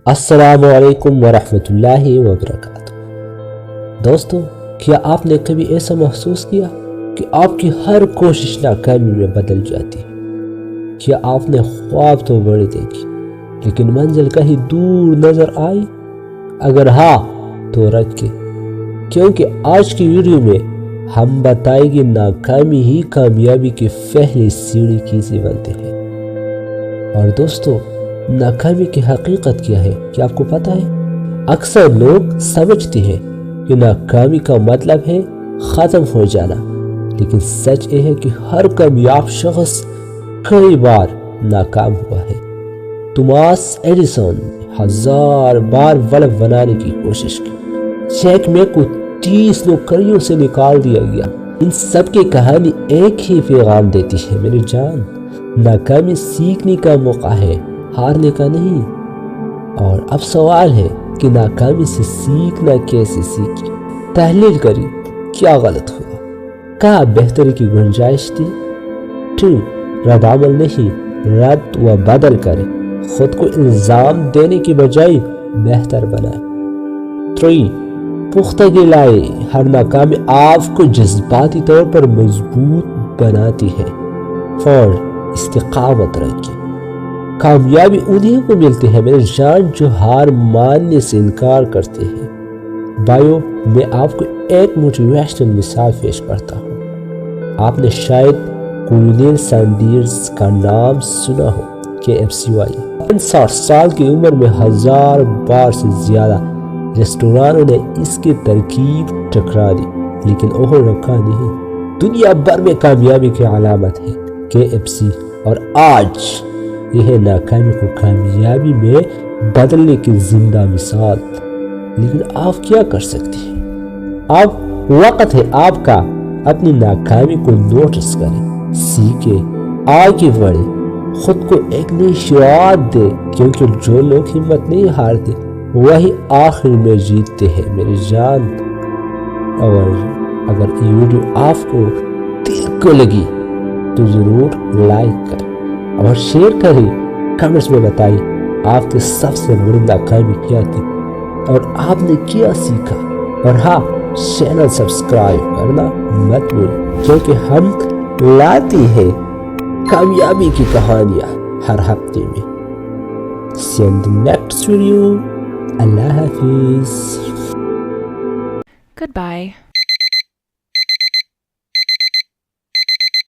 السلام علیکم ورحمۃ اللہ وبرکاتہ۔ دوستو، کیا آپ نے کبھی ایسا محسوس کیا کہ آپ کی ہر کوشش ناکامی میں بدل جاتی ہے؟ کیا آپ نے خواب تو بڑے دیکھی لیکن منزل کہیں دور نظر آئی؟ اگر ہاں تو رکھیں، کیونکہ آج کی ویڈیو میں ہم بتائیں گے ناکامی ہی کامیابی کی پہلی سیڑھی کیسے بنتے ہیں۔ اور دوستو، ناکامی کی حقیقت کیا ہے؟ کیا آپ کو پتہ ہے؟ اکثر لوگ سمجھتے ہیں کہ ناکامی کا مطلب ہے ختم ہو جانا، لیکن سچ یہ ہے کہ ہر کامیاب شخص کئی بار ناکام ہوا ہے۔ توماس ایڈیسن نے 1000 بار بلب بنانے کی کوشش کی، جیک مے کو 30 نوکریوں سے نکال دیا گیا۔ ان سب کی کہانی ایک ہی پیغام دیتی ہے، میری جان، ناکامی سیکھنے کا موقع ہے، ہارنے کا نہیں۔ اور اب سوال ہے کہ ناکامی سے سیکھنا کیسے سیکھیں؟ تحلیل کریں، کیا غلط ہوا؟ کہاں بہتری کی گنجائش تھی؟ 2 رد عمل نہیں، رد و بدل کریں، خود کو الزام دینے کی بجائے بہتر بنائیں۔ 3 پختگی لائے، ہر ناکامی آپ کو جذباتی طور پر مضبوط بناتی ہے۔ 4 استقامت رکھیں، کامیابی انہیں کو ملتی ہے میرے جان جو ہار ماننے سے انکار کرتے ہیں۔ بھائیو، میں آپ کو ایک موٹیویشنل مثال پیش کرتا ہوں۔ آپ نے شاید کولونیل سینڈرز کا نام سنا ہو، KFC والے۔ 65 سال کی عمر میں 1000 بار سے زیادہ ریسٹورانوں نے اس کی ترکیب ٹکرا دی، لیکن وہ رکھا نہیں۔ دنیا بھر میں کامیابی کی علامت ہے KFC، اور آج یہ ہے ناکامی کو کامیابی میں بدلنے کی زندہ مثال۔ لیکن آپ کیا کر سکتے ہیں؟ اب وقت ہے آپ کا، اپنی ناکامی کو نوٹس کریں، سیکھیں، آگے بڑھیں، خود کو ایک نئی شروعات دے، کیونکہ جو لوگ ہمت نہیں ہارتے وہی آخر میں جیتتے ہیں میری جان۔ اور اگر یہ ویڈیو آپ کو دل کو لگی تو ضرور لائک کریں اور شیئر کریں، کمنٹس میں بتائیں آپ کی سب سے بڑی ناکامی کیا تھی اور آپ نے کیا سیکھا۔ اور ہاں، چینل سبسکرائب کرنا مت بھولیں، کیونکہ ہم لاتے ہیں کامیابی کی کہانیاں ہر ہفتے میں۔ See you in the next video۔ اللہ حافظ۔ Goodbye.